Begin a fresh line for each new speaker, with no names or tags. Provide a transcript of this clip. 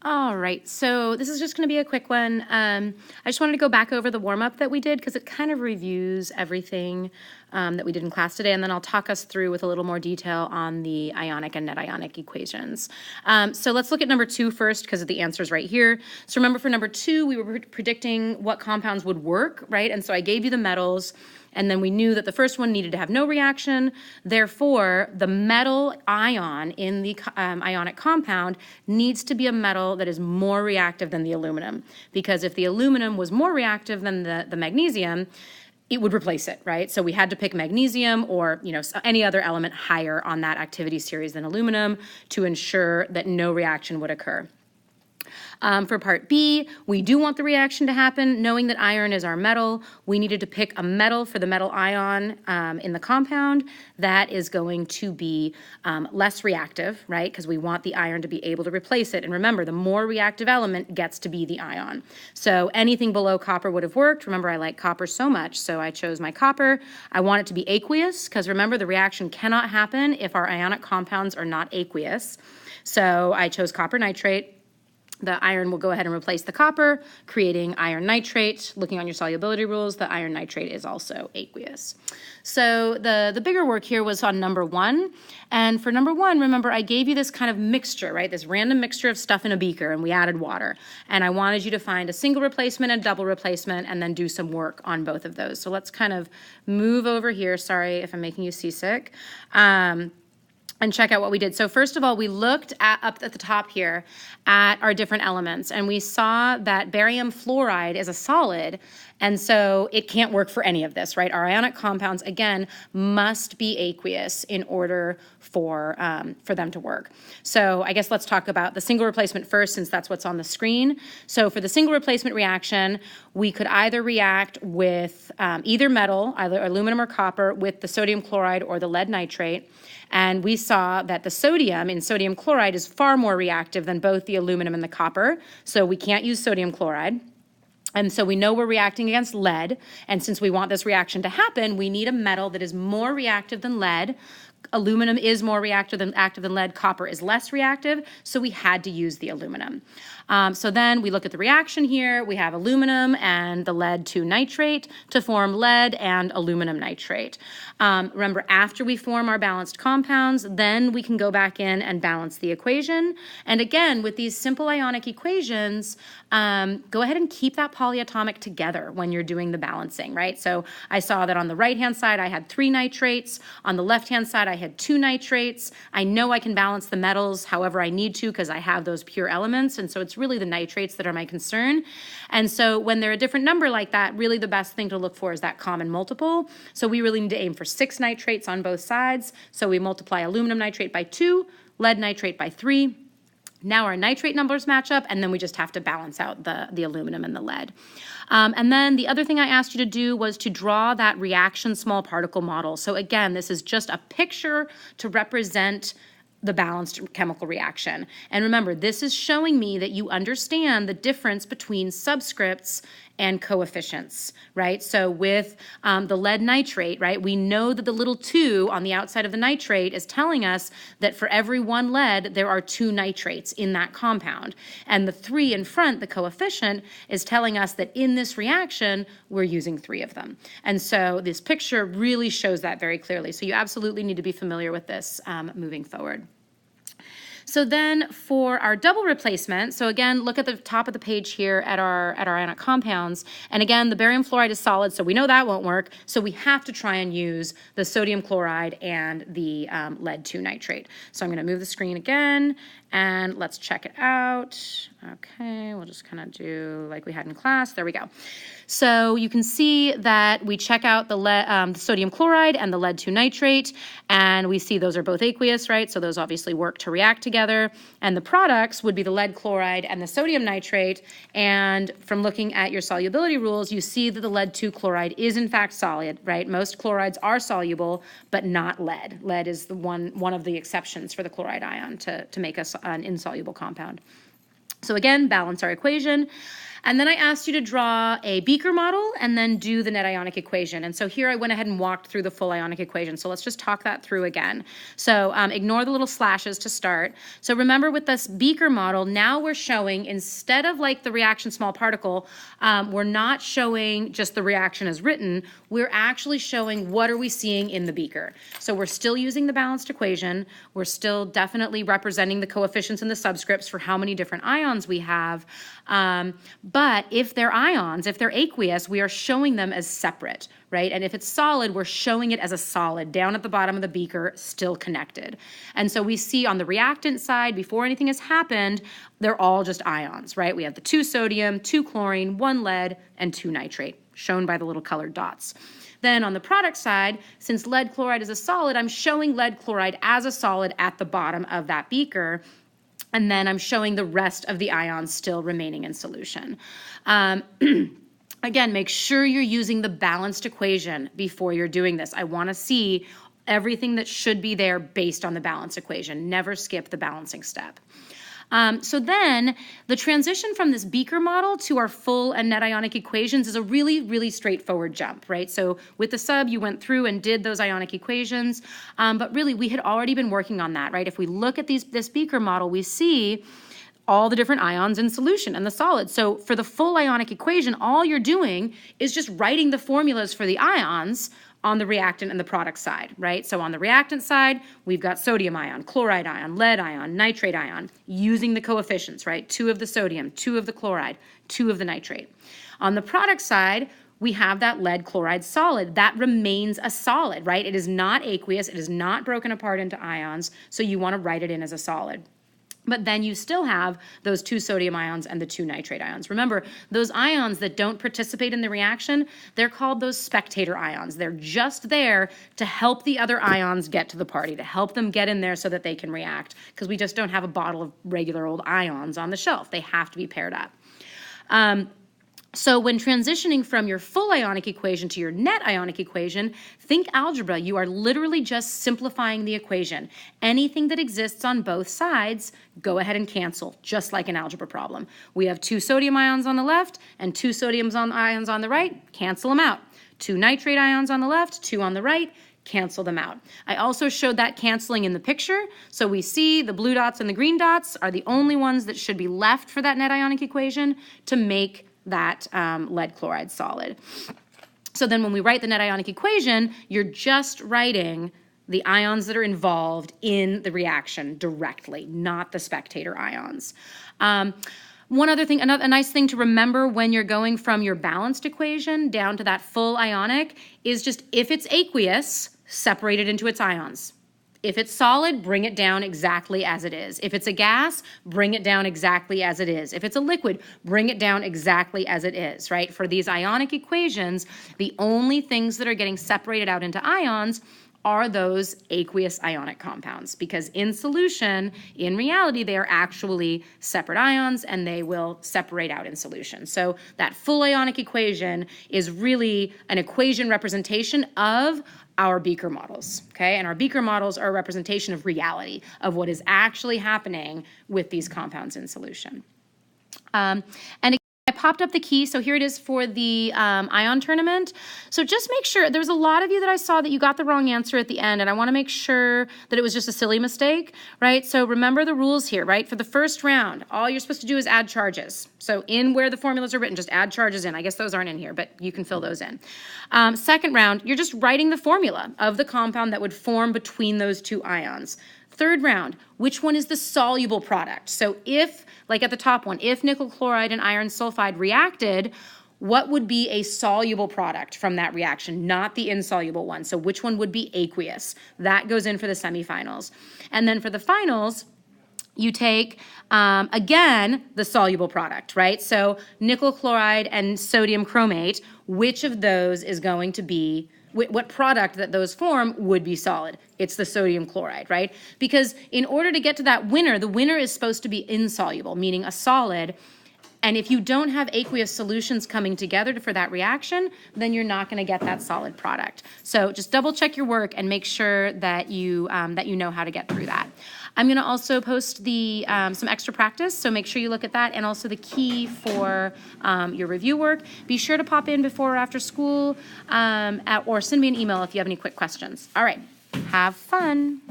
All right, so this is just going to be a quick one. I just wanted to go back over the warm-up that we did because it kind of reviews everything that we did in class today, and then I'll talk us through with a little more detail on the ionic and net ionic equations. So let's look at number 2 first because the answer's right here. So remember for number 2, we were predicting what compounds would work, right? And so I gave you the metals, and then we knew that the first one needed to have no reaction. Therefore, the metal ion in the ionic compound needs to be a metal that is more reactive than the aluminum. Because if the aluminum was more reactive than the magnesium, it would replace it, right? So we had to pick magnesium or any other element higher on that activity series than aluminum to ensure that no reaction would occur. For part B, we do want the reaction to happen. Knowing that iron is our metal, we needed to pick a metal for the metal ion in the compound that is going to be less reactive, right? Because we want the iron to be able to replace it. And remember, the more reactive element gets to be the ion. So anything below copper would have worked. Remember, I like copper so much, so I chose my copper. I want it to be aqueous because remember, the reaction cannot happen if our ionic compounds are not aqueous. So I chose copper nitrate. The iron will go ahead and replace the copper, creating iron nitrate. Looking on your solubility rules, the iron nitrate is also aqueous. So the bigger work here was on number 1. And for number 1, remember, I gave you this kind of mixture, right? This random mixture of stuff in a beaker, and we added water. And I wanted you to find a single replacement and double replacement and then do some work on both of those. So let's kind of move over here. Sorry if I'm making you seasick. And check out what we did. So first of all, we looked up at the top here at our different elements, and we saw that barium fluoride is a solid, and so it can't work for any of this, right? Our ionic compounds, again, must be aqueous in order for them to work. So I guess let's talk about the single replacement first, since that's what's on the screen. So for the single replacement reaction, we could either react with either metal, either aluminum or copper, with the sodium chloride or the lead nitrate. And we saw that the sodium in sodium chloride is far more reactive than both the aluminum and the copper, so we can't use sodium chloride. And so we know we're reacting against lead, and since we want this reaction to happen, we need a metal that is more reactive than lead. Aluminum is more active than lead, copper is less reactive, so we had to use the aluminum. So then we look at the reaction here. We have aluminum and the lead 2 nitrate to form lead and aluminum nitrate. Remember, after we form our balanced compounds, then we can go back in and balance the equation. And again, with these simple ionic equations, go ahead and keep that polyatomic together when you're doing the balancing, right? So I saw that on the right-hand side, I had 3 nitrates. On the left-hand side, I had 2 nitrates. I know I can balance the metals however I need to because I have those pure elements, and so it's really the nitrates that are my concern. And so when they're a different number like that, really the best thing to look for is that common multiple. So we really need to aim for 6 nitrates on both sides. So we multiply aluminum nitrate by 2, lead nitrate by 3. Now our nitrate numbers match up, and then we just have to balance out the aluminum and the lead. And then the other thing I asked you to do was to draw that reaction small particle model. So again, this is just a picture to represent the balanced chemical reaction. And remember, this is showing me that you understand the difference between subscripts and coefficients, right? So with the lead nitrate, right, we know that the little 2 on the outside of the nitrate is telling us that for every 1 lead, there are 2 nitrates in that compound. And the 3 in front, the coefficient, is telling us that in this reaction, we're using 3 of them. And so this picture really shows that very clearly. So you absolutely need to be familiar with this moving forward. So then for our double replacement, so again, look at the top of the page here at our ionic compounds. And again, the barium fluoride is solid, so we know that won't work. So we have to try and use the sodium chloride and the lead 2 nitrate. So I'm going to move the screen again, and let's check it out. Okay, we'll just kind of do like we had in class. There we go. So you can see that we check out the sodium chloride and the lead 2 nitrate, and we see those are both aqueous, right? So those obviously work to react together. And the products would be the lead chloride and the sodium nitrate. And from looking at your solubility rules, you see that the lead 2 chloride is in fact solid, right? Most chlorides are soluble, but not lead. Lead is the one of the exceptions for the chloride ion to make us an insoluble compound. So again, balance our equation. And then I asked you to draw a beaker model and then do the net ionic equation. And so here I went ahead and walked through the full ionic equation. So let's just talk that through again. So ignore the little slashes to start. So remember with this beaker model, now we're showing, instead of like the reaction small particle, we're not showing just the reaction as written, we're actually showing what are we seeing in the beaker. So we're still using the balanced equation. We're still definitely representing the coefficients and the subscripts for how many different ions we have. But if they're ions, if they're aqueous, we are showing them as separate, right? And if it's solid, we're showing it as a solid down at the bottom of the beaker, still connected. And so we see on the reactant side, before anything has happened, they're all just ions, right? We have the 2 sodium, 2 chlorine, 1 lead, and 2 nitrate, shown by the little colored dots. Then on the product side, since lead chloride is a solid, I'm showing lead chloride as a solid at the bottom of that beaker. And then I'm showing the rest of the ions still remaining in solution. Again, make sure you're using the balanced equation before you're doing this. I want to see everything that should be there based on the balanced equation. Never skip the balancing step. So then the transition from this beaker model to our full and net ionic equations is a really, really straightforward jump, right? So with the sub, you went through and did those ionic equations, but really we had already been working on that, right? If we look at this beaker model, we see all the different ions in solution and the solids. So for the full ionic equation, all you're doing is just writing the formulas for the ions on the reactant and the product side, right? So on the reactant side, we've got sodium ion, chloride ion, lead ion, nitrate ion, using the coefficients, right? 2 of the sodium, 2 of the chloride, 2 of the nitrate. On the product side, we have that lead chloride solid. That remains a solid, right? It is not aqueous. It is not broken apart into ions, so you want to write it in as a solid. But then you still have those 2 sodium ions and the 2 nitrate ions. Remember, those ions that don't participate in the reaction, they're called those spectator ions. They're just there to help the other ions get to the party, to help them get in there so that they can react, because we just don't have a bottle of regular old ions on the shelf. They have to be paired up. So when transitioning from your full ionic equation to your net ionic equation, think algebra. You are literally just simplifying the equation. Anything that exists on both sides, go ahead and cancel, just like an algebra problem. We have 2 sodium ions on the left and 2 sodium ions on the right. Cancel them out. 2 nitrate ions on the left, 2 on the right. Cancel them out. I also showed that canceling in the picture. So we see the blue dots and the green dots are the only ones that should be left for that net ionic equation to make that lead chloride solid. So then when we write the net ionic equation, you're just writing the ions that are involved in the reaction directly, not the spectator ions. One other thing, a nice thing to remember when you're going from your balanced equation down to that full ionic is just if it's aqueous, separate it into its ions. If it's solid, bring it down exactly as it is. If it's a gas, bring it down exactly as it is. If it's a liquid, bring it down exactly as it is, right? For these ionic equations, the only things that are getting separated out into ions are those aqueous ionic compounds, because in solution, in reality, they are actually separate ions and they will separate out in solution. So that full ionic equation is really an equation representation of our beaker models, okay? And our beaker models are a representation of reality, of what is actually happening with these compounds in solution. And I popped up the key, so here it is for the ion tournament. So just make sure, there was a lot of you that I saw that you got the wrong answer at the end, and I want to make sure that it was just a silly mistake, right? So remember the rules here, right? For the first round, all you're supposed to do is add charges. So in where the formulas are written, just add charges in. I guess those aren't in here, but you can fill those in. Second round, you're just writing the formula of the compound that would form between those 2 ions. Third round, which one is the soluble product? So if, like at the top one, if nickel chloride and iron sulfide reacted, what would be a soluble product from that reaction, not the insoluble one? So which one would be aqueous? That goes in for the semifinals. And then for the finals, you take, again, the soluble product, right? So nickel chloride and sodium chromate, which of those is going to be, what product that those form would be solid? It's the sodium chloride, right? Because in order to get to that winner, the winner is supposed to be insoluble, meaning a solid, And if you don't have aqueous solutions coming together for that reaction, then you're not going to get that solid product. So just double check your work and make sure that you know how to get through that. I'm going to also post the some extra practice, so make sure you look at that, and also the key for your review work. Be sure to pop in before or after school, or send me an email if you have any quick questions. All right, have fun.